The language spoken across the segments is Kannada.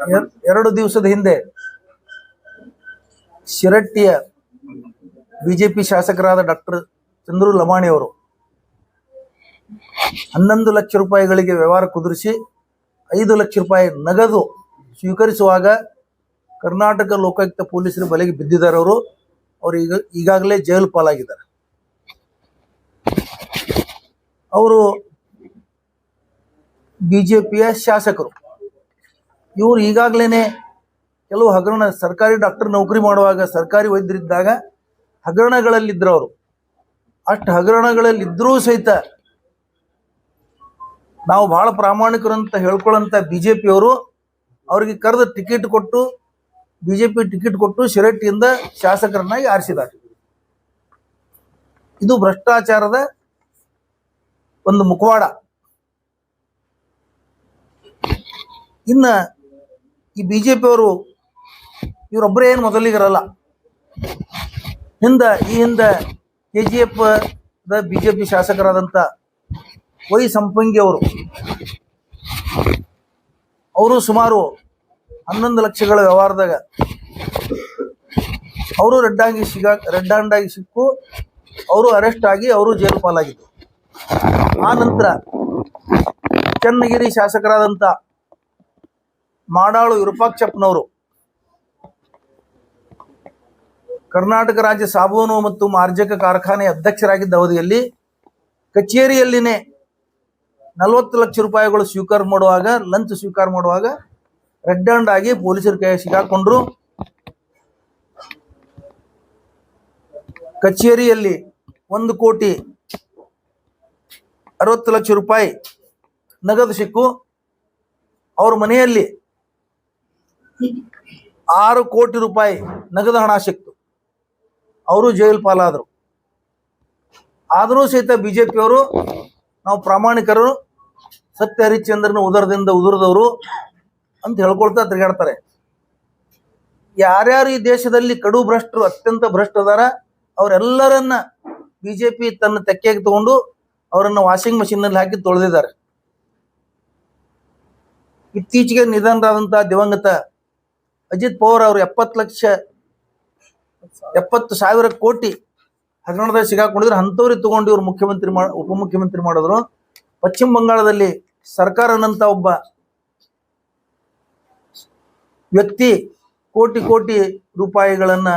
2 ದಿವಸದ ಹಿಂದೆ ಶಿರಟ್ಟಿಯ ಬಿಜೆಪಿ ಶಾಸಕರಾದ ಡಾಕ್ಟರ್ ಚಂದ್ರು ಲಮಾಣಿ ಅವರು 11 ಲಕ್ಷ ರೂಪಾಯಿಗಳಿಗೆ ವ್ಯವಹಾರ ಕುದುರಿಸಿ 5 ಲಕ್ಷ ರೂಪಾಯಿ ನಗದು ಸ್ವೀಕರಿಸುವಾಗ ಕರ್ನಾಟಕ ಲೋಕಾಯುಕ್ತ ಪೊಲೀಸರ ಬಲೆಗೆ ಬಿದ್ದಿದ್ದಾರೆ. ಅವರು ಈಗಾಗಲೇ ಜೈಲು ಪಾಲಾಗಿದ್ದಾರೆ. ಅವರು ಬಿಜೆಪಿಯ ಶಾಸಕರು. ಇವರು ಈಗಾಗಲೇ ಕೆಲವು ಹಗರಣ, ಸರ್ಕಾರಿ ಡಾಕ್ಟರ್ ನೌಕರಿ ಮಾಡುವಾಗ, ಸರ್ಕಾರಿ ವೈದ್ಯರಿದ್ದಾಗ ಹಗರಣಗಳಲ್ಲಿದ್ದರು. ಅವರು ಅಷ್ಟು ಹಗರಣಗಳಲ್ಲಿದ್ದರೂ ಸಹಿತ ನಾವು ಬಹಳ ಪ್ರಾಮಾಣಿಕರಂತ ಹೇಳ್ಕೊಳ್ಳೋಂಥ ಬಿಜೆಪಿಯವರು ಅವರಿಗೆ ಕರೆದು ಟಿಕೆಟ್ ಕೊಟ್ಟು, ಬಿಜೆಪಿ ಟಿಕೆಟ್ ಕೊಟ್ಟು ಶಿರಟ್ಟಿಯಿಂದ ಶಾಸಕರನ್ನಾಗಿ ಆರಿಸಿದ್ದಾರೆ. ಇದು ಭ್ರಷ್ಟಾಚಾರದ ಒಂದು ಮುಖವಾಡ. ಇನ್ನು ಈ ಬಿಜೆಪಿಯವರು ಇವರೊಬ್ಬರೇ ಏನು ಮೊದಲಿಗರಲ್ಲ. ಈ ಹಿಂದೆ KGF ಬಿಜೆಪಿ ಶಾಸಕರಾದಂಥ ವೈ ಸಂಪಂಗಿ ಅವರು ಸುಮಾರು 11 ಲಕ್ಷಗಳ ವ್ಯವಹಾರದಾಗ ಅವರು ರೆಡ್ ಹ್ಯಾಂಡ್ ಆಗಿ ಸಿಕ್ಕು ಅವರು ಅರೆಸ್ಟ್ ಆಗಿ ಅವರು ಜೈಲು ಪಾಲಾಗಿದ್ದರು. ಆ ನಂತರ ಚನ್ನಗಿರಿ ಶಾಸಕರಾದಂಥ ಮಾಡಾಳು ವಿರೂಪಾಕ್ಷಪ್ಪನವರು ಕರ್ನಾಟಕ ರಾಜ್ಯ ಸಾಬೂನು ಮತ್ತು ಮಾರ್ಜಕ ಕಾರ್ಖಾನೆ ಅಧ್ಯಕ್ಷರಾಗಿದ್ದ ಅವಧಿಯಲ್ಲಿ ಕಚೇರಿಯಲ್ಲಿನೇ 40 ಲಕ್ಷ ರೂಪಾಯಿಗಳು ಲಂಚ ಸ್ವೀಕಾರ ಮಾಡುವಾಗ ರೆಡ್ ಹ್ಯಾಂಡ್ ಆಗಿ ಪೊಲೀಸರ ಕೈ ಸಿಗಾಕೊಂಡ್ರು. ಕಚೇರಿಯಲ್ಲಿ 1,60 ಲಕ್ಷ ರೂಪಾಯಿ ನಗದು ಸಿಕ್ಕು. ಅವ್ರ ಮನೆಯಲ್ಲಿ 6 ಕೋಟಿ ರೂಪಾಯಿ ನಗದು ಹಣ ಸಿಕ್ತು. ಅವರು ಜೈಲು ಪಾಲಾದರು. ಆದರೂ ಸಹಿತ ಬಿಜೆಪಿಯವರು ನಾವು ಪ್ರಾಮಾಣಿಕರು, ಸತ್ಯ ಹರಿಶ್ಚಂದ್ರನ ಉದರದಿಂದ ಉದುರದವರು ಅಂತ ಹೇಳ್ಕೊಳ್ತಾ ತಿರುಗಾಡ್ತಾರೆ. ಯಾರ್ಯಾರು ಈ ದೇಶದಲ್ಲಿ ಕಡು ಭ್ರಷ್ಟರು, ಅತ್ಯಂತ ಭ್ರಷ್ಟದಾರ, ಅವರೆಲ್ಲರನ್ನ ಬಿಜೆಪಿ ತನ್ನ ತೆಕ್ಕೆಗೆ ತಗೊಂಡು ಅವರನ್ನು ವಾಷಿಂಗ್ ಮಷಿನ್ನಲ್ಲಿ ಹಾಕಿ ತೊಳೆದಿದ್ದಾರೆ. ಇತ್ತೀಚೆಗೆ ನಿಧನರಾದಂತಹ ದಿವಂಗತ ಅಜಿತ್ ಪವಾರ್ ಅವರು 70,000 ಕೋಟಿ ಹಗರಣದಾಗ ಸಿಗಾಕೊಂಡಿದ್ರು. ಅಂಥವ್ರಿಗೆ ತಗೊಂಡು ಇವರು ಉಪಮುಖ್ಯಮಂತ್ರಿ ಮಾಡಿದ್ರು. ಪಶ್ಚಿಮ ಬಂಗಾಳದಲ್ಲಿ ಸರ್ಕಾರನಂತ ಒಬ್ಬ ವ್ಯಕ್ತಿ ಕೋಟಿ ರೂಪಾಯಿಗಳನ್ನ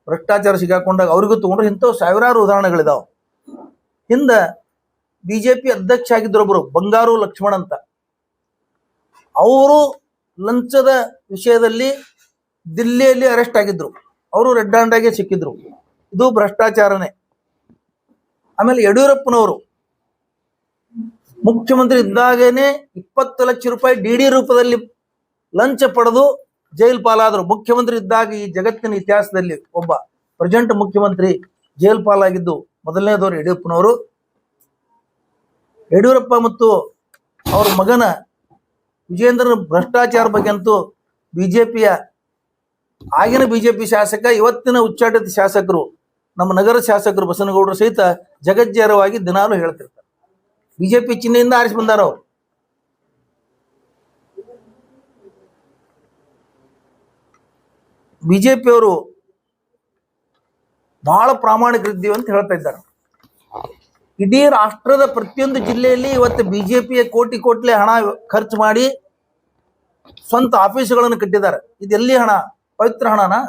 ಭ್ರಷ್ಟಾಚಾರ ಸಿಗಾಕೊಂಡಾಗ ಅವರಿಗೂ ತಗೊಂಡ್ರು. ಇಂಥವು ಸಾವಿರಾರು ಉದಾಹರಣೆಗಳಿದಾವೆ. ಹಿಂದೆ ಬಿಜೆಪಿ ಅಧ್ಯಕ್ಷ ಆಗಿದ್ರು ಒಬ್ಬರು ಬಂಗಾರು ಲಕ್ಷ್ಮಣ್ ಅಂತ. ಅವರು ಲಂಚದ ವಿಷಯದಲ್ಲಿ ದಿಲ್ಲಿಯಲ್ಲಿ ಅರೆಸ್ಟ್ ಆಗಿದ್ರು. ಅವರು ರೆಡ್ ಹ್ಯಾಂಡ್ ಆಗಿ ಸಿಕ್ಕಿದ್ರು. ಇದು ಭ್ರಷ್ಟಾಚಾರನೇ. ಆಮೇಲೆ ಯಡಿಯೂರಪ್ಪನವರು ಮುಖ್ಯಮಂತ್ರಿ ಇದ್ದಾಗೇನೆ 20 ಲಕ್ಷ ರೂಪಾಯಿ DD ರೂಪದಲ್ಲಿ ಲಂಚ ಪಡೆದು ಜೈಲು ಪಾಲಾದರು. ಮುಖ್ಯಮಂತ್ರಿ ಇದ್ದಾಗ ಈ ಜಗತ್ತಿನ ಇತಿಹಾಸದಲ್ಲಿ ಒಬ್ಬ ಪ್ರೆಸೆಂಟ್ ಮುಖ್ಯಮಂತ್ರಿ ಜೈಲು ಪಾಲಾಗಿದ್ದು ಮೊದಲನೇದವರು ಯಡಿಯೂರಪ್ಪನವರು. ಯಡಿಯೂರಪ್ಪ ಮತ್ತು ಅವರ ಮಗನ ವಿಜೇಂದ್ರನ ಭ್ರಷ್ಟಾಚಾರ ಬಗ್ಗೆ ಅಂತೂ ಆಗಿನ ಬಿಜೆಪಿ ಶಾಸಕ, ಇವತ್ತಿನ ಉಚ್ಚಾಟಿತ ಶಾಸಕರು, ನಮ್ಮ ನಗರ ಶಾಸಕರು ಬಸನಗೌಡರು ಸಹಿತ ಜಗಜ್ಜಾರವಾಗಿ ದಿನಾಲು ಹೇಳ್ತಿರ್ತಾರೆ. ಬಿಜೆಪಿ ಚಿಹ್ನೆಯಿಂದ ಆರಿಸಿ ಬಂದಾರ ಅವರು. ಬಿಜೆಪಿಯವರು ಬಹಳ ಪ್ರಾಮಾಣಿಕರಿದ್ದೀವಿ ಅಂತ ಹೇಳ್ತಾ ಇದ್ದಾರೆ. ಇಡೀ ರಾಷ್ಟ್ರದ ಪ್ರತಿಯೊಂದು ಜಿಲ್ಲೆಯಲ್ಲಿ ಇವತ್ತು ಬಿಜೆಪಿಯ ಕೋಟಿ ಹಣ ಖರ್ಚು ಮಾಡಿ ಸ್ವಂತ ಆಫೀಸುಗಳನ್ನು ಕಟ್ಟಿದ್ದಾರೆ. ಇದೆಲ್ಲಿ ಹಣ? ಪವಿತ್ರ ಹಣನಾ?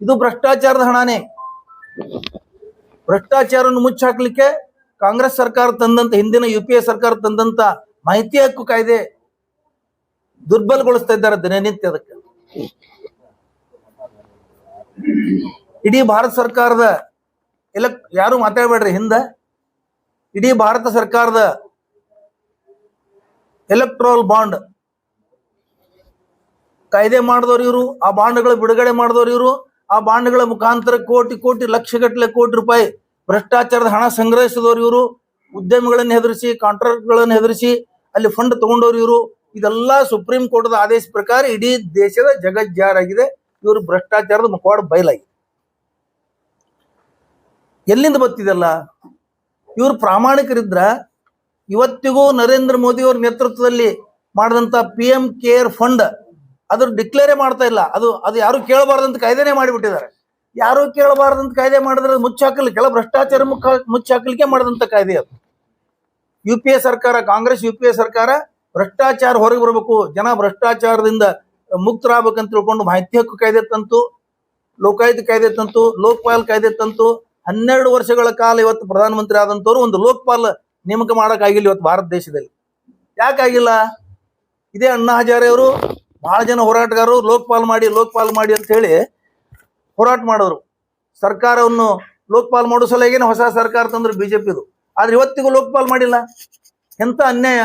ಇದು ಭ್ರಷ್ಟಾಚಾರದ ಹಣನೇ. ಭ್ರಷ್ಟಾಚಾರವನ್ನು ಮುಚ್ಚಾಕ್ಲಿಕ್ಕೆ ಕಾಂಗ್ರೆಸ್ ಸರ್ಕಾರ ತಂದಂತ, ಹಿಂದಿನ UPA ಸರ್ಕಾರ ತಂದಂತ ಮಾಹಿತಿ ಹಕ್ಕು ಕಾಯ್ದೆ ದುರ್ಬಲಗೊಳಿಸ್ತಾ ಇದ್ದಾರೆ ದಿನನಿತ್ಯ. ಅದಕ್ಕೆ ಇಡೀ ಭಾರತ ಸರ್ಕಾರದ ಯಾರು ಮಾತಾಡಬೇಡ್ರಿ. ಇಡೀ ಭಾರತ ಸರ್ಕಾರದ ಎಲೆಕ್ಟ್ರಲ್ ಬಾಂಡ್ ಕಾಯ್ದೆ ಮಾಡಿದವರು ಇವರು, ಆ ಬಾಂಡ್ಗಳ ಬಿಡುಗಡೆ ಮಾಡಿದವರು ಇವರು, ಆ ಬಾಂಡ್ಗಳ ಮುಖಾಂತರ ಲಕ್ಷಗಟ್ಟಲೆ ಕೋಟಿ ರೂಪಾಯಿ ಭ್ರಷ್ಟಾಚಾರದ ಹಣ ಸಂಗ್ರಹಿಸಿದವರು ಇವರು, ಉದ್ಯಮಿಗಳನ್ನು ಹೆದರಿಸಿ, ಕಾಂಟ್ರಾಕ್ಟ್ಗಳನ್ನು ಹೆದರಿಸಿ ಅಲ್ಲಿ ಫಂಡ್ ತಗೊಂಡವರು ಇವರು. ಇದೆಲ್ಲ ಸುಪ್ರೀಂ ಕೋರ್ಟ್ದ ಆದೇಶ ಪ್ರಕಾರ ಇಡೀ ದೇಶದ ಜಗಜ್ಜಾರಾಗಿದೆ. ಇವರು ಭ್ರಷ್ಟಾಚಾರದ ಮುಖವಾಡ ಬಯಲಾಗಿದೆ. ಎಲ್ಲಿಂದ ಬರ್ತಿದೆಲ್ಲ? ಇವರು ಪ್ರಾಮಾಣಿಕರಿದ್ರ ಇವತ್ತಿಗೂ ನರೇಂದ್ರ ಮೋದಿ ಅವರ ನೇತೃತ್ವದಲ್ಲಿ ಮಾಡಿದಂಥ PM ಕೇರ್ ಫಂಡ್ ಅದ್ರ ಡಿಕ್ಲೇರೇ ಮಾಡ್ತಾ ಇಲ್ಲ. ಅದು ಅದು ಯಾರು ಕೇಳಬಾರ್ದಂತ ಕಾಯ್ದೆನೇ ಮಾಡಿಬಿಟ್ಟಿದ್ದಾರೆ. ಯಾರು ಕೇಳಬಾರ್ದಂತ ಕಾಯ್ದೆ ಮಾಡಿದ್ರೆ ಮುಚ್ಚಾಕಲಿಕ್ಕೆಲ್ಲ ಭ್ರಷ್ಟಾಚಾರ ಮುಚ್ಚಾಕಲಿಕ್ಕೆ ಮಾಡಿದಂತ ಕಾಯ್ದೆ ಅದು. UPA ಸರ್ಕಾರ, ಕಾಂಗ್ರೆಸ್ UPA ಸರ್ಕಾರ ಭ್ರಷ್ಟಾಚಾರ ಹೊರಗೆ ಬರಬೇಕು, ಜನ ಭ್ರಷ್ಟಾಚಾರದಿಂದ ಮುಕ್ತರಾಗಬೇಕಂತ ತಿಳ್ಕೊಂಡು ಮಾಹಿತಿ ಹಕ್ಕು ಕಾಯ್ದೆ ತಂತು, ಲೋಕಾಯುಕ್ತ ಕಾಯ್ದೆ ತಂತು, ಲೋಕಪಾಲ್ ಕಾಯ್ದೆ ತಂತು. 12 ವರ್ಷಗಳ ಕಾಲ ಇವತ್ತು ಪ್ರಧಾನಮಂತ್ರಿ ಆದಂತವ್ರು ಒಂದು ಲೋಕಪಾಲ್ ನೇಮಕ ಮಾಡೋಕ್ಕಾಗಿಲ್ಲ ಇವತ್ತು ಭಾರತ ದೇಶದಲ್ಲಿ. ಯಾಕಾಗಿಲ್ಲ? ಇದೇ ಅಣ್ಣಾ ಹಜಾರೆ ಅವರು ಬಹಳ ಜನ ಹೋರಾಟಗಾರರು ಲೋಕಪಾಲ್ ಮಾಡಿ ಅಂತ ಹೇಳಿ ಹೋರಾಟ ಮಾಡೋರು. ಸರ್ಕಾರವನ್ನು ಲೋಕಪಾಲ್ ಮಾಡೋ ಸಲುವಾಗೇನೆ ಹೊಸ ಸರ್ಕಾರ ತಂದ್ರು ಬಿಜೆಪಿದು. ಆದ್ರೆ ಇವತ್ತಿಗೂ ಲೋಕಪಾಲ್ ಮಾಡಿಲ್ಲ. ಎಂತ ಅನ್ಯಾಯ!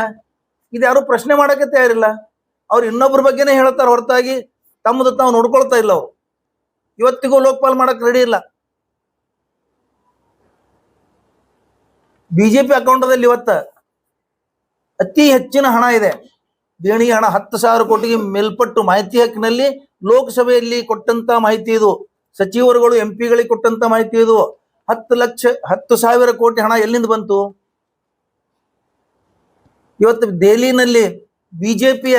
ಇದು ಯಾರು ಪ್ರಶ್ನೆ ಮಾಡಕ್ಕೆ ತಯಾರಿಲ್ಲ. ಅವ್ರು ಇನ್ನೊಬ್ಬರ ಬಗ್ಗೆನೇ ಹೇಳ್ತಾರೆ ಹೊರತಾಗಿ ತಮ್ಮದು ತಾವು ನೋಡ್ಕೊಳ್ತಾ ಇಲ್ಲ. ಅವರು ಇವತ್ತಿಗೂ ಲೋಕಪಾಲ್ ಮಾಡಕ್ ರೆಡಿ ಇಲ್ಲ. ಬಿಜೆಪಿ ಅಕೌಂಟದಲ್ಲಿ ಇವತ್ತ ಅತಿ ಹೆಚ್ಚಿನ ಹಣ ಇದೆ, ದೇಣಿಗೆ ಹಣ 10,000 ಕೋಟಿಗೆ ಮೇಲ್ಪಟ್ಟು. ಮಾಹಿತಿ ಹಕ್ಕಿನಲ್ಲಿ ಲೋಕಸಭೆಯಲ್ಲಿ ಕೊಟ್ಟಂತ ಮಾಹಿತಿ ಇದು, ಸಚಿವರುಗಳು MP ಗಳಿಗೆ ಕೊಟ್ಟಂತ ಮಾಹಿತಿ ಇದು. 10,000 ಕೋಟಿ ಹಣ ಎಲ್ಲಿಂದ ಬಂತು? ಇವತ್ತು ದೆಹಲಿನಲ್ಲಿ ಬಿಜೆಪಿಯ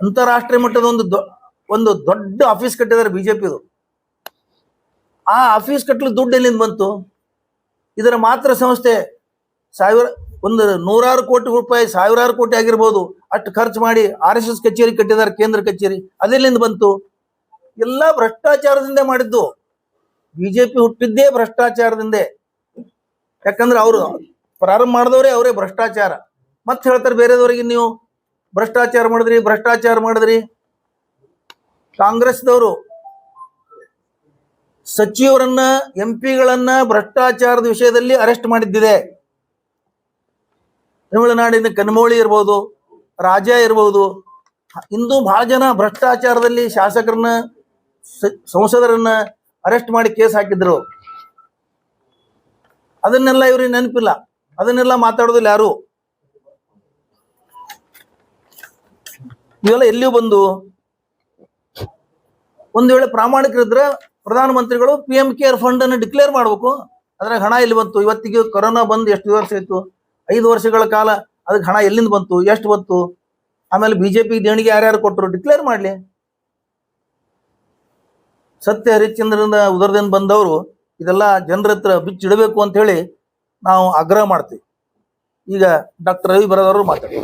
ಅಂತಾರಾಷ್ಟ್ರೀಯ ಮಟ್ಟದ ಒಂದು ದೊಡ್ಡ ಆಫೀಸ್ ಕಟ್ಟಿದ್ದಾರೆ ಬಿಜೆಪಿದು. ಆ ಆಫೀಸ್ ಕಟ್ಟಲು ದುಡ್ಡು ಎಲ್ಲಿಂದ ಬಂತು? ಇದರ ಮಾತ್ರ ಸಂಸ್ಥೆ ನೂರಾರು ಕೋಟಿ ರೂಪಾಯಿ, 1,000 ಕೋಟಿ ಆಗಿರ್ಬೋದು, ಅಷ್ಟು ಖರ್ಚು ಮಾಡಿ RSS ಕಚೇರಿ ಕಟ್ಟಿದ್ದಾರೆ, ಕೇಂದ್ರ ಕಚೇರಿ. ಅದೆಲ್ಲಿಂದ ಬಂತು? ಎಲ್ಲ ಭ್ರಷ್ಟಾಚಾರದಿಂದ ಮಾಡಿದ್ದು. ಬಿಜೆಪಿ ಹುಟ್ಟಿದ್ದೇ ಭ್ರಷ್ಟಾಚಾರದಿಂದೇ. ಯಾಕಂದ್ರೆ ಅವರು ಪ್ರಾರಂಭ ಮಾಡಿದವರೇ ಅವರೇ ಭ್ರಷ್ಟಾಚಾರ. ಮತ್ತೆ ಹೇಳ್ತಾರೆ ಬೇರೆದವರಿಗೆ ನೀವು ಭ್ರಷ್ಟಾಚಾರ ಮಾಡಿದ್ರಿ. ಕಾಂಗ್ರೆಸ್ದವರು ಸಚಿವರನ್ನ MP ಗಳನ್ನ ಭ್ರಷ್ಟಾಚಾರದ ವಿಷಯದಲ್ಲಿ ಅರೆಸ್ಟ್ ಮಾಡಿದ್ದಿದೆ. ತಮಿಳುನಾಡಿನ ಕನ್ಮೋಳಿ ಇರ್ಬೋದು, ರಾಜಾ ಇರ್ಬೋದು, ಇಂದು ಬಹಳ ಜನ ಭ್ರಷ್ಟಾಚಾರದಲ್ಲಿ ಶಾಸಕರನ್ನ, ಸಂಸದರನ್ನ ಅರೆಸ್ಟ್ ಮಾಡಿ ಕೇಸ್ ಹಾಕಿದ್ರು. ಅದನ್ನೆಲ್ಲ ಇವ್ರಿಗೆ ನೆನಪಿಲ್ಲ, ಅದನ್ನೆಲ್ಲ ಮಾತಾಡೋದಿಲ್ಲ ಯಾರು. ಇವೆಲ್ಲ ಎಲ್ಲಿಯೂ ಬಂದು ಒಂದು ವೇಳೆ ಪ್ರಾಮಾಣಿಕರಿದ್ರೆ ಪ್ರಧಾನಮಂತ್ರಿಗಳು PM ಕೇರ್ ಫಂಡ್ ಅನ್ನು ಡಿಕ್ಲೇರ್ ಮಾಡಬೇಕು. ಅದ್ರಾಗ ಹಣ ಎಲ್ಲಿ ಬಂತು? ಇವತ್ತಿಗೆ ಕೊರೋನಾ ಬಂದು ಎಷ್ಟು ವರ್ಷ ಆಯ್ತು? 5 ವರ್ಷಗಳ ಕಾಲ ಅದಕ್ಕೆ ಹಣ ಎಲ್ಲಿಂದ ಬಂತು, ಎಷ್ಟು ಬಂತು? ಆಮೇಲೆ ಬಿಜೆಪಿ ದೇಣಿಗೆ ಯಾರ್ಯಾರು ಕೊಟ್ಟರು ಡಿಕ್ಲೇರ್ ಮಾಡಲಿ. ಸತ್ಯ ಹರಿಶ್ಚಂದ್ರನ ಉದರದಿಂದ ಬಂದವರು ಇದೆಲ್ಲ ಜನರ ಹತ್ರ ಬಿಚ್ಚಿಡಬೇಕು ಅಂತ ಹೇಳಿ ನಾವು ಆಗ್ರಹ ಮಾಡ್ತೀವಿ. ಈಗ ಡಾಕ್ಟರ್ ರವಿ ಬರದವರು ಮಾತಾಡಿ.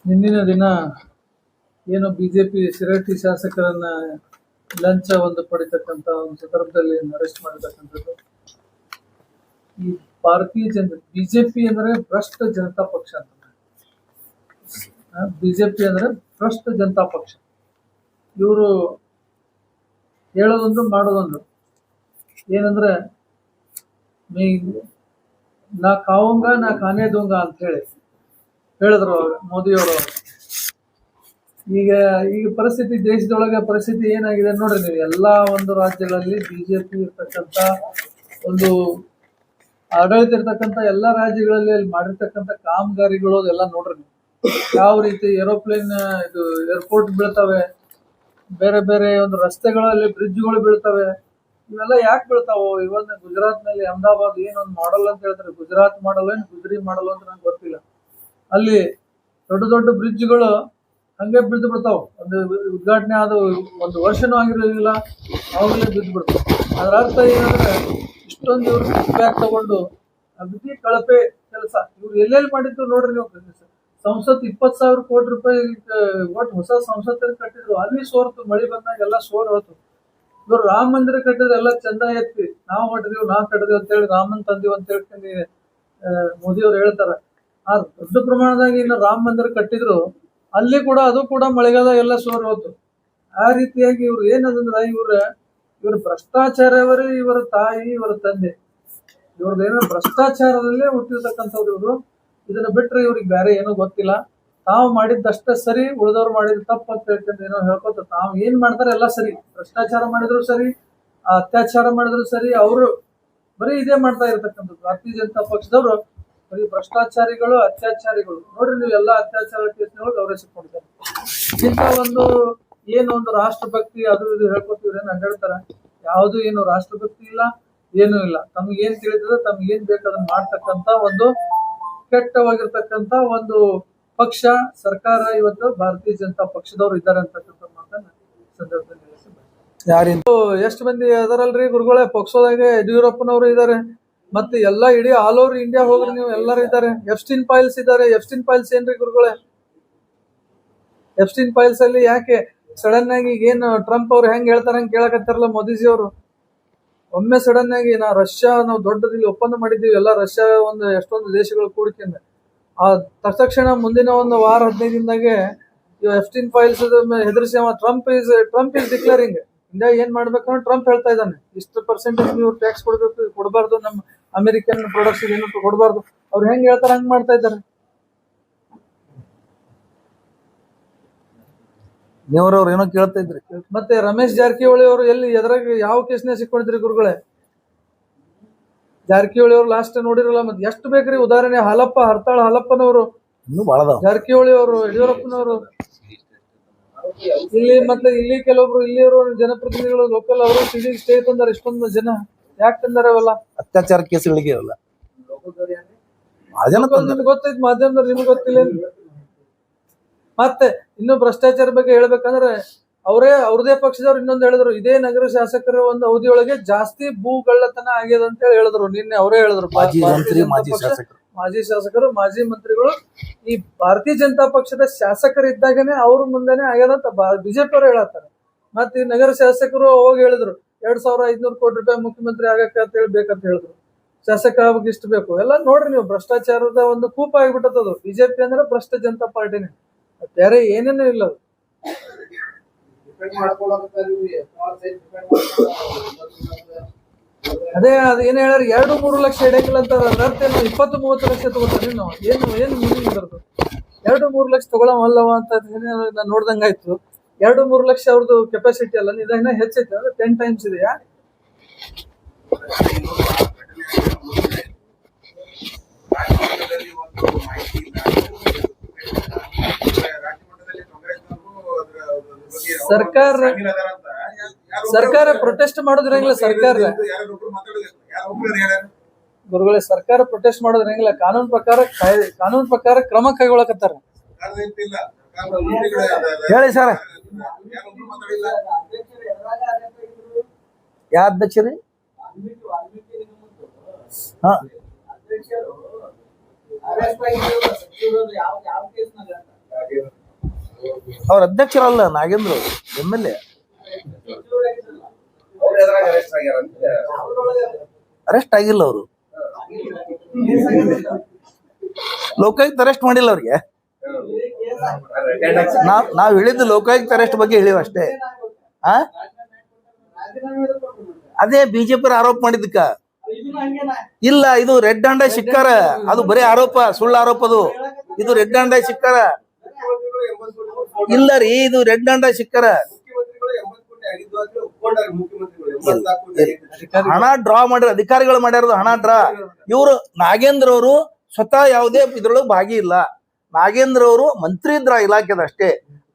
ಹಿಂದಿನ ದಿನ ಏನು ಬಿಜೆಪಿ ಶಿರಹಟ್ಟಿ ಶಾಸಕರನ್ನ ಲಂಚ ಪಡಿತಕ್ಕಂಥ ಒಂದು ಸಂದರ್ಭದಲ್ಲಿ ಅರೆಸ್ಟ್ ಮಾಡಿರ್ತಕ್ಕಂಥದ್ದು. ಈ ಭಾರತೀಯ ಬಿಜೆಪಿ ಅಂದ್ರೆ ಭ್ರಷ್ಟ ಜನತಾ ಪಕ್ಷ ಅಂತ. ಬಿಜೆಪಿ ಅಂದ್ರೆ ಭ್ರಷ್ಟ ಜನತಾ ಪಕ್ಷ. ಇವರು ಹೇಳೋದೊಂದು ಮಾಡೋದೊಂದು. ಏನಂದ್ರೆ ನಾ ಕಾವಂಗ ನಾ ಖಾನೆ ದೂಂಗ ಅಂತ ಹೇಳಿದ್ರು ಮೋದಿಯವರು. ಈಗ ಪರಿಸ್ಥಿತಿ, ದೇಶದೊಳಗೆ ಪರಿಸ್ಥಿತಿ ಏನಾಗಿದೆ ನೋಡ್ರಿ ನೀವು. ಎಲ್ಲಾ ಒಂದು ರಾಜ್ಯಗಳಲ್ಲಿ ಬಿಜೆಪಿ ಇರ್ತಕ್ಕಂಥ ಒಂದು ಆಡಳಿತ ಇರ್ತಕ್ಕಂಥ ಎಲ್ಲಾ ರಾಜ್ಯಗಳಲ್ಲಿ ಅಲ್ಲಿ ಮಾಡಿರ್ತಕ್ಕಂಥ ಕಾಮಗಾರಿಗಳು ಎಲ್ಲ ನೋಡ್ರಿ ನೀವು. ಯಾವ ರೀತಿ ಏರೋಪ್ಲೇನ್ ಏರ್ಪೋರ್ಟ್ ಬೀಳ್ತವೆ, ಬೇರೆ ಬೇರೆ ಒಂದು ರಸ್ತೆಗಳಲ್ಲಿ ಬ್ರಿಡ್ಜ್ಗಳು ಬೀಳ್ತವೆ. ಇವೆಲ್ಲ ಯಾಕೆ ಬೀಳ್ತಾವೋ? ಇವನ್ನ ಗುಜರಾತ್ ನಲ್ಲಿ ಅಹಮದಾಬಾದ್ ಏನೊಂದು ಮಾಡಲ್ ಅಂತ ಹೇಳ್ತಾರೆ, ಗುಜರಾತ್ ಮಾಡಲ್ ಏನು ಗುಜರಿ ಮಾಡಲ್ ಅಂತ ನಂಗೆ ಗೊತ್ತಿಲ್ಲ. ಅಲ್ಲಿ ದೊಡ್ಡ ದೊಡ್ಡ ಬ್ರಿಡ್ಜ್ಗಳು ಹಂಗೆ ಬಿದ್ದು ಬಿಡ್ತಾವ. ಒಂದು ಉದ್ಘಾಟನೆ ಆದ 1 ವರ್ಷನೂ ಆಗಿರೋದಿಲ್ಲ, ಅವಾಗಲೇ ಬಿದ್ದು ಬಿಡ್ತಾವ. ಅದ್ರ ಅರ್ಥ ಏನಂದ್ರೆ ಇಷ್ಟೊಂದು ಇವ್ರು ಬ್ಯಾಕ್ ತಗೊಂಡು ಅಗದಿ ಕಳಪೆ ಕೆಲಸ ಇವ್ರು ಎಲ್ಲೆಲ್ಲಿ ಮಾಡಿದ್ದು ನೋಡ್ರಿ ನೀವು. ಸಂಸತ್ 20,000 ಕೋಟಿ ರೂಪಾಯಿ ಒಟ್ಟು ಹೊಸ ಸಂಸತ್ತಲ್ಲಿ ಕಟ್ಟಿದ್ರು, ಅಲ್ಲಿ ಸೋರ್ತು. ಮಳಿ ಬಂದಾಗ ಎಲ್ಲ ಸೋರ್ ಹೋಯ್ತು. ಇವ್ರು ರಾಮ ಮಂದಿರ ಕಟ್ಟಿದ್ರೆ ಎಲ್ಲ ಚಂದ ಎತ್ತಿ ನಾವು ಹೊಟ್ಟಿದೀವಿ, ನಾವು ಕಟ್ಟಿದೀವಿ ಅಂತ ಹೇಳಿ ರಾಮನ್ ತಂದೀವಿ ಅಂತ ಹೇಳ್ಕೊಂಡು ಮೋದಿ ಅವ್ರು ಹೇಳ್ತಾರೆ. ಆ ದೊಡ್ಡ ಪ್ರಮಾಣದಾಗ ಇನ್ನು ರಾಮ ಮಂದಿರ ಕಟ್ಟಿದ್ರು, ಅಲ್ಲಿ ಕೂಡ ಅದು ಕೂಡ ಮಳೆಗಾಲ ಎಲ್ಲ ಸೋರ್ ಹೋಯ್ತು. ಆ ರೀತಿಯಾಗಿ ಇವ್ರು ಏನಂದ್ರೆ ಇವ್ರ ಭ್ರಷ್ಟಾಚಾರವರೇ ಇವರ ತಾಯಿ, ಇವರ ತಂದೆ. ಇವ್ರದ್ದೇನೋ ಭ್ರಷ್ಟಾಚಾರದಲ್ಲೇ ಹುಟ್ಟಿರ್ತಕ್ಕಂಥವ್ರು ಇವರು. ಇದನ್ನ ಬಿಟ್ರೆ ಇವ್ರಿಗೆ ಬೇರೆ ಏನೋ ಗೊತ್ತಿಲ್ಲ. ತಾವು ಮಾಡಿದ್ದಷ್ಟೇ ಸರಿ, ಉಳಿದವ್ರು ಮಾಡಿದ್ ತಪ್ಪು ಅಂತ ಹೇಳ್ಕೊಂಡು ಏನೋ ಹೇಳ್ಕೊತ ತಾವು ಏನ್ ಮಾಡ್ತಾರೆ ಎಲ್ಲ ಸರಿ. ಭ್ರಷ್ಟಾಚಾರ ಮಾಡಿದ್ರು ಸರಿ, ಅತ್ಯಾಚಾರ ಮಾಡಿದ್ರು ಸರಿ, ಅವರು ಬರೀ ಇದೇ ಮಾಡ್ತಾ ಇರ್ತಕ್ಕಂಥದ್ದು. ಭಾರತೀಯ ಜನತಾ ಪಕ್ಷದವರು ಬರೀ ಭ್ರಷ್ಟಾಚಾರಿಗಳು, ಅತ್ಯಾಚಾರಿಗಳು. ನೋಡ್ರಿ ನೀವು ಎಲ್ಲಾ ಅತ್ಯಾಚಾರ ಕೇಸ್ನೊಳಗೆ ಅವರೇ ಸಿಕ್ಕೊಂಡಿದ್ದಾರೆ. ಇಂಥ ಒಂದು ರಾಷ್ಟ್ರಭಕ್ತಿ ಅದು ಇದು ಹೇಳ್ಕೊತೀವ್ರೇನು ಅಡ್ಡಾಡ್ತಾರ. ಯಾವುದು ಏನು ರಾಷ್ಟ್ರಭಕ್ತಿ ಇಲ್ಲ, ಏನೂ ಇಲ್ಲ. ತಮ್ಗೇನ್ ತಿಳಿತದೆ, ತಮ್ಗೇನ್ ಬೇಕು ಅದನ್ನ ಮಾಡ್ತಕ್ಕಂಥ ಒಂದು ಕೆಟ್ಟವಾಗಿರ್ತಕ್ಕಂಥ ಒಂದು ಪಕ್ಷ ಸರ್ಕಾರ ಇವತ್ತು ಭಾರತೀಯ ಜನತಾ ಪಕ್ಷದವ್ರು ಇದ್ದಾರೆ ಅಂತಕ್ಕಂಥ ಮಾತನ್ನ ಸಂದರ್ಭದಲ್ಲಿ ಯಾರಿಂದ ಎಷ್ಟು ಮಂದಿ ಅದರಲ್ರಿ ಗುರುಗಳೇ ಪಕ್ಷದಾಗೆ ಯಡಿಯೂರಪ್ಪನವರು ಇದ್ದಾರೆ, ಮತ್ತೆ ಎಲ್ಲಾ ಇಡೀ ಆಲ್ ಓವರ್ ಇಂಡಿಯಾ ಹೋಗ್ರಿ ನೀವು ಎಲ್ಲರೂ ಇದ್ದಾರೆ. ಎಫ್ಸ್ಟೀನ್ ಫೈಲ್ಸ್ ಇದ್ದಾರೆ. ಎಫ್ಸ್ಟೀನ್ ಫೈಲ್ಸ್ ಏನ್ರಿ ಗುರುಗಳೇ? ಎಫ್ಸ್ಟೀನ್ ಫೈಲ್ಸ್ ಅಲ್ಲಿ ಯಾಕೆ ಸಡನ್ ಆಗಿ ಏನು ಟ್ರಂಪ್ ಅವ್ರು ಹೆಂಗ್ ಹೇಳ್ತಾರ ಹಂಗ್ ಕೇಳಕತ್ತಾರಲ್ಲ ಮೋದಿಜಿ ಅವರು. ಒಮ್ಮೆ ಸಡನ್ ಆಗಿ ನಾವು ದೊಡ್ಡದಿಲ್ಲಿ ಒಪ್ಪಂದ ಮಾಡಿದ್ದೀವಿ ಎಲ್ಲ ರಷ್ಯಾ ಒಂದು ಎಷ್ಟೊಂದು ದೇಶಗಳು ಕೂಡಿಕೆಂದ ಆ ತಕ್ಷಣ ಮುಂದಿನ ಒಂದು ವಾರ 15 ದಿನದಾಗೆ ಇವ್ ಎಫ್ಸ್ಟೀನ್ ಫೈಲ್ಸ್ ಹೆದರ್ಸಿ ಟ್ರಂಪ್ ಇಸ್ ಡಿಕ್ಲೇರಿಂಗ್ ಇಂಡಿಯಾ ಏನ್ ಮಾಡ್ಬೇಕಂದ್ರೆ ಟ್ರಂಪ್ ಹೇಳ್ತಾ ಇದ್ದಾನೆ, ಇಷ್ಟು ಪರ್ಸೆಂಟೇಜ್ ನೀವು ಟ್ಯಾಕ್ಸ್ ಕೊಡ್ಬೇಕು, ಕೊಡಬಾರ್ದು, ನಮ್ಮ ಅಮೆರಿಕನ್ ಪ್ರೊಡಕ್ಟ್ಸ್ ಏನು ಕೊಡಬಾರ್ದು. ಅವ್ರು ಹೆಂಗ್ ಹೇಳ್ತಾರ ಹಂಗ್ ಮಾಡ್ತಾ ಇದ್ದಾರೆ. ನೀವ್ರವ್ರು ಏನೋ ಕೇಳ್ತಾ ಇದ್ರಿ. ಮತ್ತೆ ರಮೇಶ್ ಜಾರಕಿಹೊಳಿ ಅವರು ಎಲ್ಲಿ ಎದ್ರಾಗ ಯಾವ ಕೇಸ್ನೇ ಸಿಕ್ಕೊಂಡಿದ್ರಿ ಗುರುಗಳೇ? ಜಾರಕಿಹೊಳಿ ಅವ್ರು ಲಾಸ್ಟ್ ನೋಡಿರಲ್ಲ, ಮತ್ತೆ ಎಷ್ಟು ಬೇಕ್ರಿ ಉದಾಹರಣೆ. ಹರತಾಳ ಹಾಲಪ್ಪನವರು, ಇನ್ನೂ ಬಾಳ ಅದಾವ. ಜಾರಕಿಹೊಳಿ ಅವರು, ಯಡಿಯೂರಪ್ಪನವರು, ಇಲ್ಲಿ ಕೆಲವೊಬ್ರು ಇಲ್ಲಿಯವರು ಜನಪ್ರತಿನಿಧಿಗಳು ಲೋಕಲ್ ಅವರು ಸಿಡಿಗೆ ಸ್ಟೇ ತಂದಾರೆ. ಇಷ್ಟೊಂದು ಜನ ಯಾಕೆ ತಂದಾರೆ ಅವೆಲ್ಲ? ಅತ್ಯಾಚಾರ ಕೇಸುಗಳಿಗೆ ಅವೆಲ್ಲ ನಿಮ್ಗೆ ಗೊತ್ತೈತಿ, ಮಾಧ್ಯಮದವ್ರು ನಿಮ್ಗೆ ಗೊತ್ತಿಲ್ಲ. ಮತ್ತೆ ಇನ್ನು ಭ್ರಷ್ಟಾಚಾರ ಬಗ್ಗೆ ಹೇಳ್ಬೇಕಂದ್ರೆ ಅವ್ರದೇ ಪಕ್ಷದವ್ರು ಇನ್ನೊಂದು ಹೇಳಿದ್ರು, ಇದೇ ನಗರ ಶಾಸಕರ ಒಂದು ಅವಧಿಯೊಳಗೆ ಜಾಸ್ತಿ ಭೂಗಳ್ಳತನ ಆಗ್ಯದ ಅಂತ ಹೇಳಿ ಹೇಳಿದ್ರು. ನಿನ್ನೆ ಅವರೇ ಹೇಳಿದ್ರು, ಮಾಜಿ ಶಾಸಕರು ಮಾಜಿ ಮಂತ್ರಿಗಳು ಈ ಭಾರತೀಯ ಜನತಾ ಪಕ್ಷದ ಶಾಸಕರಿದ್ದಾಗನೇ ಅವ್ರ ಮುಂದೆನೆ ಆಗ್ಯದಂತ ಬಿಜೆಪಿ ಅವರು ಹೇಳತ್ತಾರೆ. ಮತ್ತೆ ಈ ನಗರ ಶಾಸಕರು ಹೋಗಿ ಹೇಳಿದ್ರು 2500 ಕೋಟಿ ರೂಪಾಯಿ ಮುಖ್ಯಮಂತ್ರಿ ಆಗಕ್ಕೆ ಅಂತ ಹೇಳಿ ಬೇಕಂತ ಹೇಳಿದ್ರು. ಶಾಸಕ ಆಗ್ಬೇಕು ಇಷ್ಟು ಬೇಕು ಎಲ್ಲ. ನೋಡ್ರಿ ನೀವು, ಭ್ರಷ್ಟಾಚಾರದ ಒಂದು ಕೂಪ ಆಗಿಬಿಟ್ಟದು. ಬಿಜೆಪಿ ಅಂದ್ರೆ ಭ್ರಷ್ಟ ಜನತಾ ಪಾರ್ಟಿನೇ, ಬೇರೆ ಏನೇನು ಇಲ್ಲ. ಅದೇ ಅದು ಏನ್ ಹೇಳ್ಯಾರ, 2-3 ಲಕ್ಷ ಇಡಂಗಿಲ್ಲ ಅಂತ. ಅರ್ಥ ಏನು? 20-30 ಲಕ್ಷ ತಗೋತಾನೆ ನಾವು. ಏನು ಮೀನಿಂಗ್ ಬರೋದು? 2-3 ಲಕ್ಷ ತಗೊಳವಲ್ಲವ ಅಂತ ನಾನು ನೋಡ್ದಂಗಾಯ್ತು. 2-3 ಲಕ್ಷ ಅವ್ರದ್ದು ಕೆಪಾಸಿಟಿ ಅಲ್ಲ, ಇದನ್ನ ಹೆಚ್ಚೈತೆ ಅಂದ್ರೆ 10 ಟೈಮ್ಸ್ ಇದೆಯಾ? ಸರ್ಕಾರ ಪ್ರೊಟೆಸ್ಟ್ ಮಾಡೋದ್ರಂಗಿಲ್ಲ. ಸರ್ಕಾರ ಗುರುಗಳೇ, ಸರ್ಕಾರ ಪ್ರೊಟೆಸ್ಟ್ ಮಾಡೋದ್ರಂಗಿಲ್ಲ. ಕಾನೂನು ಪ್ರಕಾರ ಕ್ರಮ ಕೈಗೊಳ್ಳಕತ್ತಾರ. ಹೇಳಿ ಸರ್, ಯಾವ ಅಧ್ಯಕ್ಷರಿ? ಹಾ, ಅವ್ರ ಅಧ್ಯಕ್ಷರಲ್ಲ, ನಾಗೇಂದ್ರ MLA. ಅರೆಸ್ಟ್ ಆಗಿಲ್ಲ ಅವರು. ಲೋಕಾಯುಕ್ತ ಅರೆಸ್ಟ್ ಮಾಡಿಲ್ಲ ಅವ್ರಿಗೆ. ನಾವ್ ಹೇಳಿದ್ದು ಲೋಕಾಯುಕ್ತ ಅರೆಸ್ಟ್ ಬಗ್ಗೆ ಹೇಳಿವ ಅಷ್ಟೇ. ಅದೇ ಬಿಜೆಪಿ ಆರೋಪ ಮಾಡಿದ್ದಕ್ಕ ಇಲ್ಲ, ಇದು ರೆಡ್ ಹ್ಯಾಂಡ್ ಸಿಕ್ಕಾರ. ಅದು ಬರೀ ಆರೋಪ, ಸುಳ್ಳು ಆರೋಪ ಅದು. ಇದು ರೆಡ್ ಹ್ಯಾಂಡ್ ಸಿಕ್ಕಾರ ಇಲ್ಲ ರೀ, ಇದು ರೆಡ್ ಹ್ಯಾಂಡ್ ಸಿಕ್ಕಾರ. ಹಣ ಡ್ರಾ ಮಾಡ್ಯಾರ, ಅಧಿಕಾರಿಗಳು ಮಾಡ್ಯಾರದು ಹಣ ಡ್ರಾ. ಇವರು ನಾಗೇಂದ್ರ ಅವರು ಸ್ವತಃ ಯಾವುದೇ ಇದ್ರೊಳಗೆ ಭಾಗಿ ಇಲ್ಲ. ನಾಗೇಂದ್ರ ಅವರು ಮಂತ್ರಿ ಇದ್ರ ಇಲಾಖೆದ ಅಷ್ಟೇ.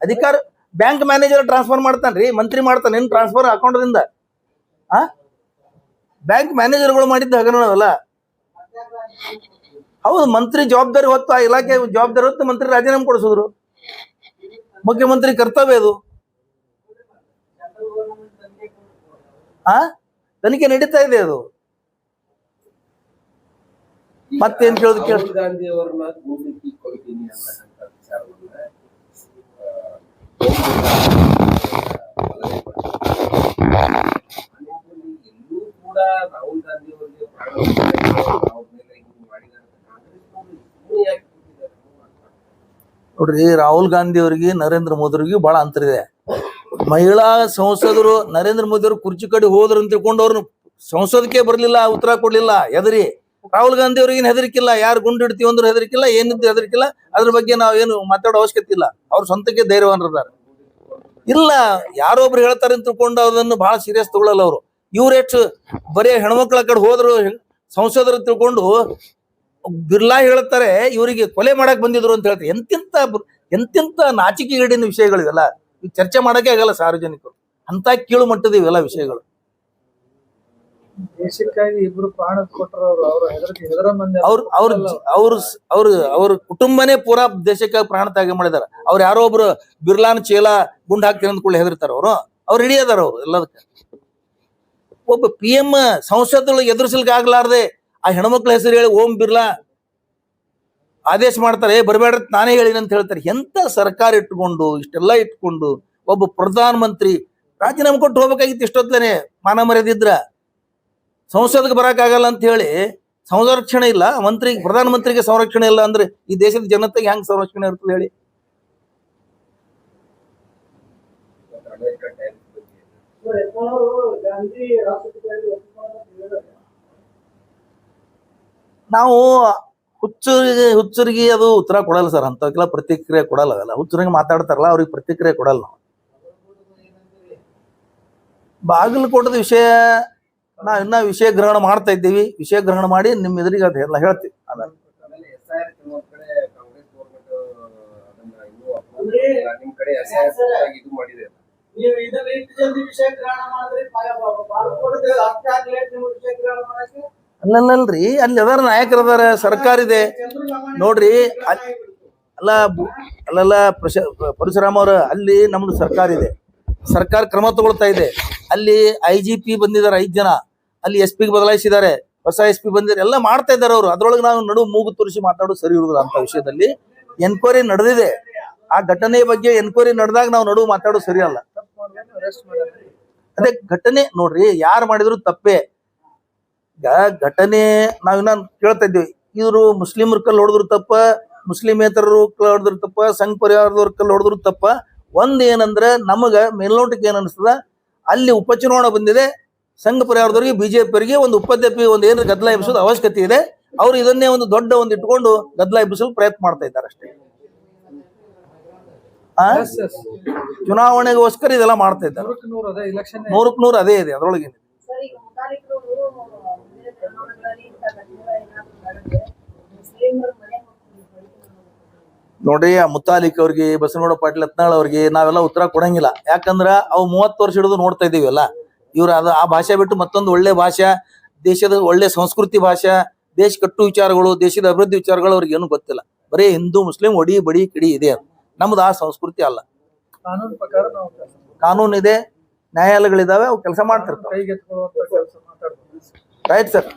ಅಧಿಕಾರ ಬ್ಯಾಂಕ್ ಮ್ಯಾನೇಜರ್ ಟ್ರಾನ್ಸ್ಫರ್ ಮಾಡ್ತಾನ್ರಿ, ಮಂತ್ರಿ ಮಾಡ್ತಾನೆ ಟ್ರಾನ್ಸ್ಫರ್ ಅಕೌಂಟ್ದಿಂದ. ಬ್ಯಾಂಕ್ ಮ್ಯಾನೇಜರ್ಗಳು ಮಾಡಿದ್ದ ಹಗರಣವಲ್ಲ. ಹೌದು, ಮಂತ್ರಿ ಜವಾಬ್ದಾರಿ ಹೊತ್ತು, ಆ ಇಲಾಖೆ ಜವಾಬ್ದಾರಿ ಹೊತ್ತು ಮಂತ್ರಿ ರಾಜೀನಾಮೆ ಕೊಡಿಸಿದ್ರು. ಮುಖ್ಯಮಂತ್ರಿ ಕರ್ತವ್ಯ ಅದು. ತನಿಖೆ ನಡೀತಾ ಇದೆ ಅದು. ಮತ್ತೇನ್ ಕೇಳೋದು ಕೇಳ. ಗಾಂಧಿ ಅವರನ್ನ ಕೂಡ್ಲಿಕ್ಕೆ ಕೊಡ್ತೀನಿ ಅಂತಕ್ಕಂಥ ವಿಚಾರವನ್ನ ಎಲ್ಲೂ ಕೂಡ ರಾಹುಲ್ ಗಾಂಧಿ ಅವರಿಗೆ ನೋಡ್ರಿ, ರಾಹುಲ್ ಗಾಂಧಿ ಅವರಿಗೆ ನರೇಂದ್ರ ಮೋದಿ ಅವರಿಗೂ ಬಹಳ ಅಂತರ ಇದೆ. ಮಹಿಳಾ ಸಂಸದರು ನರೇಂದ್ರ ಮೋದಿ ಅವರು ಕುರ್ಚಿ ಕಡೆ ಹೋದ್ರು ಅಂತ ತಿಳ್ಕೊಂಡು ಅವ್ರನ್ನ ಸಂಸದಕ್ಕೆ ಬರ್ಲಿಲ್ಲ, ಉತ್ತರ ಕೊಡ್ಲಿಲ್ಲ. ಹೆದರಿ ರಾಹುಲ್ ಗಾಂಧಿ ಅವ್ರಿಗೇನು ಹೆದರಿಕಿಲ್ಲ. ಯಾರು ಗುಂಡು ಹಿಡ್ತೀವಿ ಅಂದ್ರೂ ಹೆದರಿಕಿಲ್ಲ, ಏನಿದ್ದು ಹೆದರಿಕಿಲ್ಲ. ಅದ್ರ ಬಗ್ಗೆ ನಾವೇನು ಮಾತಾಡೋ ಅವಶ್ಯಕತೆ ಇಲ್ಲ. ಅವ್ರ ಸ್ವಂತಕ್ಕೆ ಧೈರ್ಯವಾನರಿದ್ದಾರೆ. ಇಲ್ಲ, ಯಾರೊಬ್ರು ಹೇಳ್ತಾರೆ ಅಂತ ತಿಳ್ಕೊಂಡು ಅದನ್ನು ಬಹಳ ಸೀರಿಯಸ್ ತಗೊಳ್ಳಲ್ಲ ಅವರು. ಇವ್ರೆಷ್ಟು ಬರೀ ಹೆಣ್ಮಕ್ಳ ಕಡೆ ಹೋದ್ರು ಸಂಸದರು ತಿಳ್ಕೊಂಡು ಬಿರ್ಲಾ ಹೇಳ್ತಾರೆ ಇವರಿಗೆ ಕೊಲೆ ಮಾಡಕ್ ಬಂದಿದ್ರು ಅಂತ ಹೇಳ್ತಾರೆ. ಎಂತೆಂತ ನಾಚಿಕೆಗೇಡಿನ ವಿಷಯಗಳು ಇವೆಲ್ಲ. ಚರ್ಚೆ ಮಾಡಕ್ಕೆ ಆಗಲ್ಲ ಸಾರ್ವಜನಿಕರು. ಅಂತ ಕೀಳು ಮಟ್ಟದ ಇವೆಲ್ಲ ವಿಷಯಗಳು. ದೇಶಕ್ಕಾಗಿ ಇಬ್ರು ಪ್ರಾಣ ಕೊಟ್ಟರವ್ರು, ಅವ್ರ ಹೆದರ ಮಂದಿ ಅವ್ರ ಅವ್ರ ಅವ್ರ ಅವ್ರ ಅವ್ರ ಕುಟುಂಬನೇ ಪೂರಾ ದೇಶಕ್ಕಾಗಿ ಪ್ರಾಣ ತ್ಯಾಗ ಮಾಡಿದಾರ. ಅವ್ರು ಯಾರೋ ಒಬ್ರು ಬಿರ್ಲಾನ್ ಚೇಲ ಗುಂಡ್ ಹಾಕ್ತೀನಿ ಅಂದ್ಕೊಳ್ಳಿ ಹೆದರ್ತಾರ ಅವ್ರು ಹಿಡಿ ಅದಾರ ಅವ್ರು ಎಲ್ಲದಕ್ಕೆ. ಒಬ್ಬ PM ಸಂಸದೊಳಗೆ ಎದುರಿಸಲಿಕ್ಕೆ ಆಗ್ಲಾರ್ದೆ ಆ ಹೆಣ್ಮಕ್ಳ ಹೆಸರು ಹೇಳಿ ಓಂ ಬಿರ್ಲಾ ಆದೇಶ ಮಾಡ್ತಾರೆ, ಬರಬೇಡ್ರಿ ನಾನೇ ಹೇಳಿನ ಅಂತ ಹೇಳ್ತಾರೆ. ಎಂತ ಸರ್ಕಾರ ಇಟ್ಕೊಂಡು ಇಷ್ಟೆಲ್ಲ ಇಟ್ಕೊಂಡು ಒಬ್ಬ ಪ್ರಧಾನ ಮಂತ್ರಿ ರಾಜೀನಾಮೆ ಕೊಟ್ಟು ಹೋಗ್ಬೇಕಾಗಿತ್ತು ಇಷ್ಟೊತ್ತೇನೆ ಮಾನ ಮರ್ಯಾದಿದ್ರ. ಸಂಸದ್ಗೆ ಬರಕ್ಕಾಗಲ್ಲ ಅಂತ ಹೇಳಿ ಸಂರಕ್ಷಣೆ ಇಲ್ಲ ಪ್ರಧಾನ ಮಂತ್ರಿಗೆ ಸಂರಕ್ಷಣೆ ಇಲ್ಲ ಅಂದ್ರೆ ಈ ದೇಶದ ಜನತೆಗೆ ಹೆಂಗ್ ಸಂರಕ್ಷಣೆ ಇರ್ತದೆ ಹೇಳಿ? ಅಮೆರಿಕ ಟೈಮ್ಸ್ ಬಗ್ಗೆ ನಾವು ಹುಚ್ಚರಿಗೆ ಅದು ಉತ್ತರ ಕೊಡಲ್ಲ ಸರ್, ಅಂತಕ್ಕೆಲ್ಲ ಪ್ರತಿಕ್ರಿಯೆ ಕೊಡಲ್ಲ. ಅದಲ್ಲ ಹುಚ್ಚರಿಗೆ ಮಾತಾಡ್ತಾರಲ್ಲ ಅವ್ರಿಗೆ ಪ್ರತಿಕ್ರಿಯೆ ಕೊಡಲ್ಲ ನಾವು. ಬಾಗಲಕೋಟದ ವಿಷಯ ನಾವ್ ಇನ್ನ ವಿಷಯ ಗ್ರಹಣ ಮಾಡ್ತಾ ಇದ್ದೀವಿ. ವಿಷಯ ಗ್ರಹಣ ಮಾಡಿ ನಿಮ್ ಎದುರಿಗೆ ಅದೆಲ್ಲ ಹೇಳ್ತೀವಿ. ಆಮೇಲೆ SIR ಕೆಲವೊಂದ್ ಕಡೆ ಕಾಂಗ್ರೆಸ್ ಗೌರ್ಮೆಂಟ್ ಅದನ್ನ ಇನ್ನೂ approve ಮಾಡಿಲ್ಲ. ನಿಮ್ ಕಡೆ SIR ಆಗಿ ಇದು ಮಾಡಿದೆ. ನೀವು ಇದನ್ನ ಇಷ್ಟು ಜಲ್ದಿ ವಿಷಯ ಗ್ರಹಣ ಮಾಡಿದ್ರೆ ಬಾಲ್ಕೋಟದ ಅರ್ಥ ಆಗ್ಲೇಟ್ ನೀವು ವಿಷಯ ಗ್ರಹಣ ಮಾಡಕ್ಕೆ ಅಲ್ಲಲ್ರಿ, ಅಲ್ಲಿ ಅದಾರ ನಾಯಕರು ಅದಾರ, ಸರ್ಕಾರ ಇದೆ ನೋಡ್ರಿ. ಅಲ್ಲೆಲ್ಲ ಪರಶುರಾಮ್ ಅವ್ರ ಅಲ್ಲಿ ನಮ್ದು ಸರ್ಕಾರ ಇದೆ, ಸರ್ಕಾರ ಕ್ರಮ ತಗೊಳ್ತಾ ಇದೆ. ಅಲ್ಲಿ IGP ಬಂದಿದ್ದಾರೆ 5 ಜನ, ಅಲ್ಲಿ SP ಬದಲಾಯಿಸಿದ್ದಾರೆ, ಹೊಸ SP ಬಂದಿದ್ದಾರೆ, ಎಲ್ಲ ಮಾಡ್ತಾ ಇದ್ದಾರೆ ಅವರು. ಅದ್ರೊಳಗೆ ನಾವು ನಡುವು ಮೂಗು ತೋರಿಸಿ ಮಾತಾಡೋದು ಸರಿ ಇರುವುದಿಲ್ಲ. ಅಂತ ವಿಷಯದಲ್ಲಿ ಎನ್ಕ್ವೈರಿ ನಡೆದಿದೆ. ಆ ಘಟನೆ ಬಗ್ಗೆ ಎನ್ಕ್ವೈರಿ ನಡೆದಾಗ ನಾವು ನಡುವು ಮಾತಾಡೋದು ಸರಿ ಅಲ್ಲ. ಅದೇ ಘಟನೆ ನೋಡ್ರಿ, ಯಾರು ಮಾಡಿದ್ರು ತಪ್ಪೇ. ಈಗ ಘಟನೆ ನಾವಿನ್ನ ಕೇಳ್ತಾ ಇದ್ದೀವಿ, ಇವರು ಮುಸ್ಲಿಮರ ಕಲ್ಲು ಹೊಡೆದ್ರು ತಪ್ಪ, ಮುಸ್ಲಿಮೇತರರು ಕಲ್ಲು ಹೊಡೆದ್ರು ತಪ್ಪ, ಸಂಘ ಪರಿವಾರದವ್ರ ಕಲ್ಲು ಹೊಡೆದ್ರು ತಪ್ಪ. ಒಂದ್ ಏನಂದ್ರೆ ನಮಗ ಮೇಲ್ನೋಟಕ್ಕೆ ಏನ್ ಅನಿಸ್ತದ, ಅಲ್ಲಿ ಉಪಚುನಾವಣೆ ಬಂದಿದೆ, ಸಂಘ ಪರಿವಾರದವ್ರಿಗೆ BJP ಒಂದು ಉಪಾಧ್ಯಕ್ಷ ಒಂದು ಏನಾದ್ರು ಗದ್ದಲ ಎಬ್ಬಿಸೋದು ಅವಶ್ಯಕತೆ ಇದೆ. ಅವ್ರು ಇದನ್ನೇ ಒಂದು ದೊಡ್ಡ ಒಂದು ಇಟ್ಕೊಂಡು ಗದ್ದಲ ಎಬ್ಬಿಸಲು ಪ್ರಯತ್ನ ಮಾಡ್ತಾ ಇದ್ದಾರೆ ಅಷ್ಟೇ. ಚುನಾವಣೆಗೋಸ್ಕರ ಇದೆಲ್ಲ ಮಾಡ್ತಾ ಇದ್ದಾರೆ. 100ಕ್ಕೆ 100 ಅದೇ ಇದೆ ಅದ್ರೊಳಗೆ. ನೋಡ್ರಿ, ಆ ಮುತಾಲಿಕ್ ಅವ್ರಿಗೆ, ಬಸವನಗೌಡ ಪಾಟೀಲ್ ಯತ್ನಾಳ್ ಅವ್ರಿಗೆ ನಾವೆಲ್ಲ ಉತ್ತರ ಕೊಡಂಗಿಲ್ಲ. ಯಾಕಂದ್ರ ಅವು 30 ವರ್ಷ ಹಿಡಿದು ನೋಡ್ತಾ ಇದೀವಲ್ಲ. ಇವ್ರು ಆ ಭಾಷೆ ಬಿಟ್ಟು ಮತ್ತೊಂದು ಒಳ್ಳೆ ಭಾಷೆ, ದೇಶದ ಒಳ್ಳೆ ಸಂಸ್ಕೃತಿ ಭಾಷೆ, ದೇಶ ಕಟ್ಟು ವಿಚಾರಗಳು, ದೇಶದ ಅಭಿವೃದ್ಧಿ ವಿಚಾರಗಳು ಅವ್ರಿಗೆ ಏನು ಗೊತ್ತಿಲ್ಲ. ಬರೀ ಹಿಂದೂ ಮುಸ್ಲಿಂ ಒಡಿ ಬಡಿ ಕಿಡಿ ಇದೆ. ನಮ್ದು ಆ ಸಂಸ್ಕೃತಿ ಅಲ್ಲ. ಕಾನೂನು ಪ್ರಕಾರ ನಾವು ಕಾನೂನು ಇದೆ, ನ್ಯಾಯಾಲಯಗಳಿದಾವೆ, ಅವು ಕೆಲಸ ಮಾಡ್ತಿರ್ತಾವೆ. ಕೈಗೆತ್ಕೊಳ್ಳುವಂತ ಕೆಲಸ ಮಾತಾಡ್ತೀವಿ. Right sir.